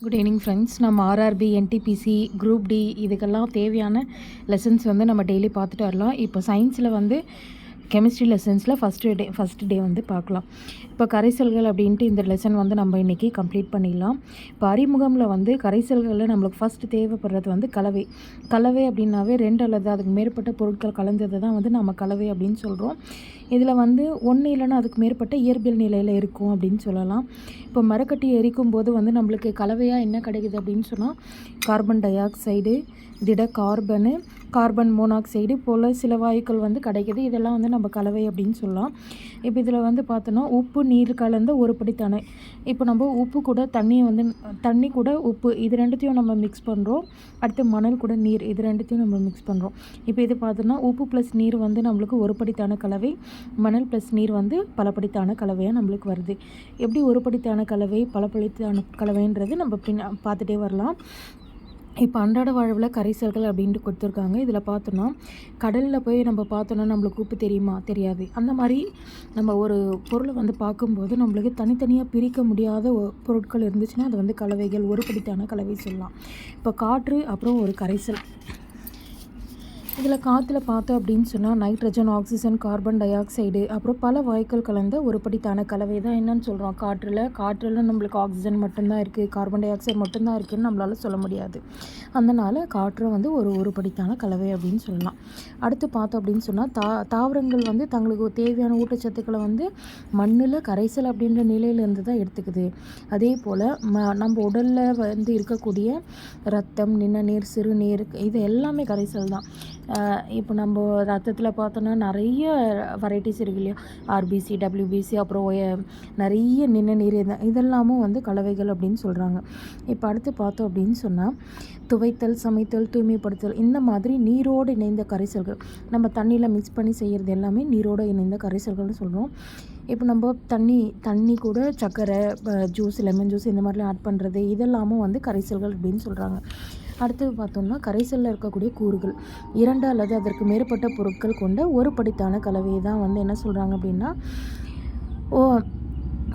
Good evening friends. நம்ம RRB, NTPC, group D இதுக்கெல்லாம் தேவையான லெசன்ஸ் வந்து நம்ம டெய்லி பார்த்துட்டு வரலாம். இப்போ சயின்ஸில் வந்து கெமிஸ்ட்ரி லெசன்ஸில் ஃபஸ்ட்டு டே வந்து பார்க்கலாம். இப்போ கரைசல்கள் அப்படின்ட்டு இந்த லெசன் வந்து நம்ம இன்றைக்கி கம்ப்ளீட் பண்ணிடலாம். இப்போ அறிமுகமில் வந்து கரைசல்களில் நம்மளுக்கு ஃபஸ்ட்டு தேவைப்படுறது வந்து கலவை. கலவை அப்படின்னாவே 2 அல்லது அதுக்கு மேற்பட்ட பொருட்கள் கலந்தது தான் வந்து நம்ம கலவை அப்படின்னு சொல்கிறோம். இதில் வந்து 1 இல்லைன்னா அதுக்கு மேற்பட்ட இயற்பியல் நிலையில் இருக்கும் அப்படின்னு சொல்லலாம். இப்போ மரக்கட்டி எரிக்கும் போது வந்து நம்மளுக்கு கலவையாக என்ன கிடைக்குது அப்படின்னு சொன்னால் கார்பன் டை ஆக்சைடு, திட கார்பன் மோனாக்சைடு போல் சில வாயுக்கள் வந்து கிடைக்கிது. இதெல்லாம் வந்து நம்ம கலவை அப்படின்னு சொல்லலாம். இப்போ இதில் வந்து பார்த்தோன்னா உப்பு நீர் கலந்த ஒரு படித்தானே. இப்போ நம்ம உப்பு கூட தண்ணி கூட உப்பு இது ரெண்டுத்தையும் நம்ம மிக்ஸ் பண்ணுறோம். அடுத்து மணல் கூட நீர் இது ரெண்டுத்தையும் நம்ம மிக்ஸ் பண்ணுறோம். இப்போ இது பார்த்தோன்னா உப்பு ப்ளஸ் நீர் வந்து நம்மளுக்கு ஒரு படித்தான கலவை, மணல் ப்ளஸ் நீர் வந்து பலப்படித்தான கலவையாக நம்மளுக்கு வருது. எப்படி ஒரு படித்தான கலவை பலப்படித்தான கலவைன்றது நம்ம பார்த்துட்டே வரலாம். இப்போ அன்றாட வாழ்வில் கரைசல்கள் அப்படின்ட்டு கொடுத்துருக்காங்க. இதில் பார்த்தோன்னா கடலில் போய் நம்ம பார்த்தோன்னா நம்மளுக்கு உப்பு தெரியுமா? தெரியாது. அந்த மாதிரி நம்ம ஒரு பொருளை வந்து பார்க்கும்போது நம்மளுக்கு தனித்தனியாக பிரிக்க முடியாத பொருட்கள் இருந்துச்சுன்னா அது வந்து கலவைகள், ஒரு படித்தான கலவை சொல்லலாம். இப்போ காற்று அப்புறம் ஒரு கரைசல். இதில் காற்றுல பார்த்தோம் அப்படின்னு சொன்னால் nitrogen, oxygen, carbon di oxide அப்புறம் பல வாயுக்கள் கலந்த ஒரு படித்தான கலவை தான் என்னன்னு சொல்கிறோம். காற்றில் நம்மளுக்கு ஆக்சிஜன் மட்டும்தான் இருக்குது, கார்பன் டை ஆக்சைடு மட்டும்தான் இருக்குதுன்னு நம்மளால் சொல்ல முடியாது. அதனால் காற்று வந்து ஒரு படித்தான கலவை அப்படின்னு சொல்லலாம். அடுத்து பார்த்தோம் அப்படின்னு சொன்னால் தாவரங்கள் வந்து தங்களுக்கு தேவையான ஊட்டச்சத்துக்களை வந்து மண்ணில் கரைசல் அப்படின்ற நிலையிலேருந்து தான் எடுத்துக்குது. அதே போல் நம்ம உடலில் வந்து இருக்கக்கூடிய ரத்தம், நிணநீர், சிறுநீர் இது எல்லாமே கரைசல் தான். இப்போ நம்ம ரத்தத்தில் பார்த்தோன்னா நிறைய வெரைட்டிஸ் இருக்கு இல்லையா? ஆர்பிசி, டபிள்யூபிசி அப்புறம் நிறைய நிணநீர் இதெல்லாமும் வந்து கலவைகள் அப்படின்னு சொல்கிறாங்க. இப்போ அடுத்து பார்த்தோம் அப்படின்னு சொன்னால் துவைத்தல், சமைத்தல், தூய்மைப்படுத்தல் இந்த மாதிரி நீரோடு இணைந்த கரைசல்கள். நம்ம தண்ணியில் மிக்ஸ் பண்ணி செய்கிறது எல்லாமே நீரோடு இணைந்த கரைசல்கள்னு சொல்கிறோம். இப்போ நம்ம தண்ணி கூட சர்க்கரை, ஜூஸ், லெமன் ஜூஸ் இந்த மாதிரிலாம் ஆட் பண்ணுறது இதெல்லாமும் வந்து கரைசல்கள் அப்படின்னு சொல்கிறாங்க. அடுத்து பார்த்தோம்னா கரைசலில் இருக்கக்கூடிய கூறுகள் 2 அல்லது அதற்கு மேற்பட்ட பொருட்கள் கொண்ட ஒரு படித்தான கலவையை தான் வந்து என்ன சொல்கிறாங்க அப்படின்னா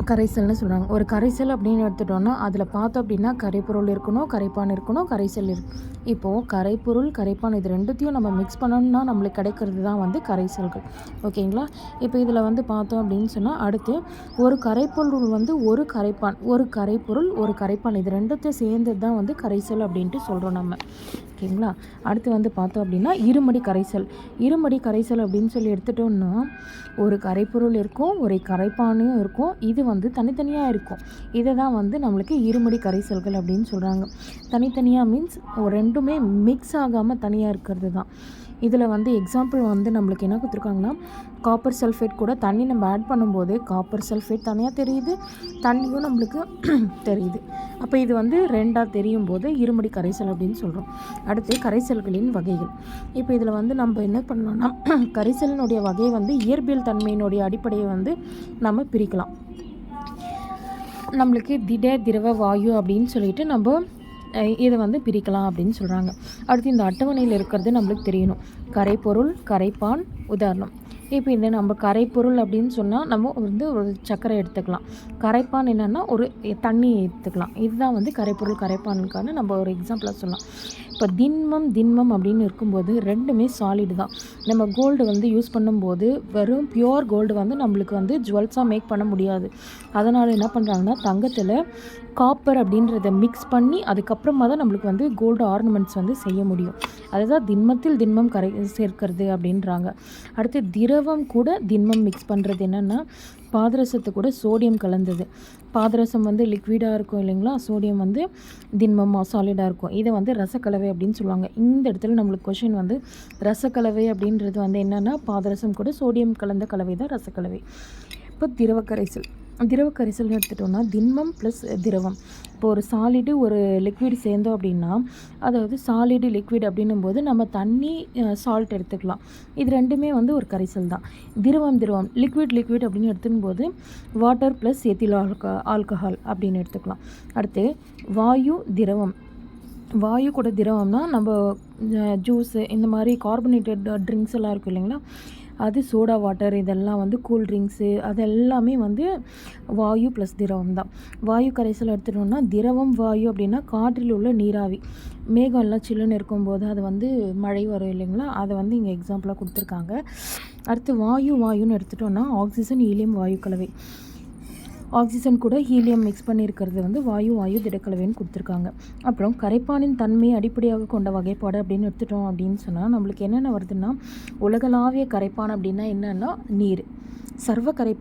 கரைசல்னு சொல்கிறாங்க. ஒரு கரைசல் அப்படின்னு எடுத்துட்டோன்னா அதில் பார்த்தோம் அப்படின்னா கரைப்பொருள் இருக்கணும், கரைப்பான் இருக்கணும், கரைசல் இருக்கும். இப்போது கரைப்பொருள், கரைப்பான் இது ரெண்டுத்தையும் நம்ம மிக்ஸ் பண்ணோம்னா நம்மளுக்கு கிடைக்கிறது தான் வந்து கரைசல்கள். ஓகேங்களா? இப்போ இதில் வந்து பார்த்தோம் அப்படின்னு சொன்னால் அடுத்து ஒரு கரைப்பொருள் வந்து ஒரு கரைப்பொருள், ஒரு கரைப்பான் இது ரெண்டுத்தையும் சேர்ந்தது தான் வந்து கரைசல் அப்படின்ட்டு சொல்கிறோம் நம்ம. ஓகேங்களா? அடுத்து வந்து பார்த்தோம் அப்படின்னா இருமடி கரைசல் அப்படின்னு சொல்லி எடுத்துட்டோம்னா ஒரு கரைப்பொருள் இருக்கும், ஒரு கரைப்பானையும் இருக்கும். இது வந்து தனித்தனியாக இருக்கும். இதை தான் வந்து நம்மளுக்கு இருமடி கரைசல்கள் அப்படின்னு சொல்கிறாங்க. தனித்தனியாக மீன்ஸ் ரெண்டுமே மிக்ஸ் ஆகாமல் தனியாக இருக்கிறது தான். இதில் வந்து எக்ஸாம்பிள் வந்து நம்மளுக்கு என்ன கொடுத்துருக்காங்கன்னா காப்பர் சல்ஃபேட் கூட தண்ணி நம்ம ஆட் பண்ணும்போது காப்பர் சல்ஃபேட் தனியாக தெரியுது, தண்ணியும் நம்மளுக்கு தெரியுது. அப்போ இது வந்து 2ஆக தெரியும் போது இருமடி கரைசல் அப்படின்னு சொல்கிறோம். அடுத்து கரைசல்களின் வகைகள். இப்போ இதில் வந்து நம்ம என்ன பண்ணலாம்னா கரைசலினுடைய வகையை வந்து இயற்பியல் தன்மையினுடைய அடிப்படையை வந்து நம்ம பிரிக்கலாம். நம்மளுக்கு திட, திரவ, வாயு அப்படின்னு சொல்லிட்டு நம்ம இதை வந்து பிரிக்கலாம் அப்படின்னு சொல்கிறாங்க. அடுத்து இந்த அட்டவணையில் இருக்கிறது நம்மளுக்கு தெரியணும். கரைப்பொருள், கரைப்பான் உதாரணம். இப்போ இந்த நம்ம கரைப்பொருள் அப்படின்னு சொன்னால் நம்ம வந்து ஒரு சர்க்கரை எடுத்துக்கலாம். கரைப்பான் என்னென்னா ஒரு தண்ணி எடுத்துக்கலாம். இதுதான் வந்து கரைப்பொருள், கரைப்பானுக்கான நம்ம ஒரு எக்ஸாம்பிளாக சொல்லலாம். இப்போ திண்மம் அப்படின்னு இருக்கும்போது ரெண்டுமே சாலிடு தான். நம்ம கோல்டு வந்து யூஸ் பண்ணும்போது வெறும் பியோர் கோல்டு வந்து நம்மளுக்கு வந்து ஜுவல்ஸாக மேக் பண்ண முடியாது. அதனால் என்ன பண்ணுறாங்கன்னா தங்கத்தில் காப்பர் அப்படின்றத மிக்ஸ் பண்ணி அதுக்கப்புறமா தான் நம்மளுக்கு வந்து கோல்டு ஆர்னமெண்ட்ஸ் வந்து செய்ய முடியும். அதுதான் திண்மம் சேர்க்கிறது அப்படின்றாங்க. அடுத்து திரவம் கூட திண்மம் மிக்ஸ் பண்ணுறது என்னென்னா பாதரசத்து கூட சோடியம் கலந்தது. பாதரசம் வந்து லிக்விடாக இருக்கும் இல்லைங்களா? சோடியம் வந்து திண்மமாக சாலிடாக இருக்கும். இதை வந்து ரசக்கலவை அப்படின்னு சொல்லுவாங்க. இந்த இடத்துல நம்மளுக்கு கொஷின் வந்து ரசக்கலவை அப்படின்றது வந்து என்னென்னா பாதரசம் கூட சோடியம் கலந்த கலவை தான் ரசக்கலவை. இப்போ திரவ கரைசல்னு எடுத்துட்டோம்னா திண்மம் ப்ளஸ் திரவம். இப்போ ஒரு சாலிடு ஒரு லிக்விட் சேர்ந்தோம் அப்படின்னா அதாவது சாலிடு லிக்விட் அப்படின்னும் போது நம்ம தண்ணி, சால்ட் எடுத்துக்கலாம். இது ரெண்டுமே வந்து ஒரு கரைசல் தான். திரவம் லிக்விட் அப்படின்னு எடுத்துக்கும் போது வாட்டர் ப்ளஸ் எத்தில் ஆல்கஹால் அப்படின்னு எடுத்துக்கலாம். அடுத்து வாயு கூட திரவம்னா நம்ம ஜூஸு இந்த மாதிரி கார்பனேட்டட் ட்ரிங்க்ஸ் எல்லாம் இருக்கும் இல்லைங்களா? அது சோடா வாட்டர், இதெல்லாம் வந்து கூல் ட்ரிங்க்ஸு, அதெல்லாமே வந்து வாயு ப்ளஸ் திரவம் தான். வாயு கரைசல் எடுத்துட்டோம்னா, திரவம் வாயு அப்படின்னா காற்றில் உள்ள நீராவி. மேகம் எல்லாம் சில்லுன்னு இருக்கும்போது அது வந்து மழை வரும் இல்லைங்களா, அதை வந்து இங்கே எக்ஸாம்பிளாக கொடுத்துருக்காங்க. அடுத்து வாயுன்னு எடுத்துட்டோம்னா ஆக்சிஜன் ஹீலியம் வாயு கலவை. ஆக்சிஜன் கூட ஹீலியம் மிக்ஸ் பண்ணியிருக்கிறது வந்து வாயு திடக்கலவைன்னு கொடுத்துருக்காங்க. அப்புறம் கரைப்பானின் தன்மையை அடிப்படையாக கொண்ட வகைப்பாடு அப்படின்னு எடுத்துட்டோம் அப்படின்னு சொன்னால் நம்மளுக்கு என்னென்ன வருதுன்னா, உலகளாவிய கரைப்பான் அப்படின்னா என்னென்னா நீர். சர்வ கரை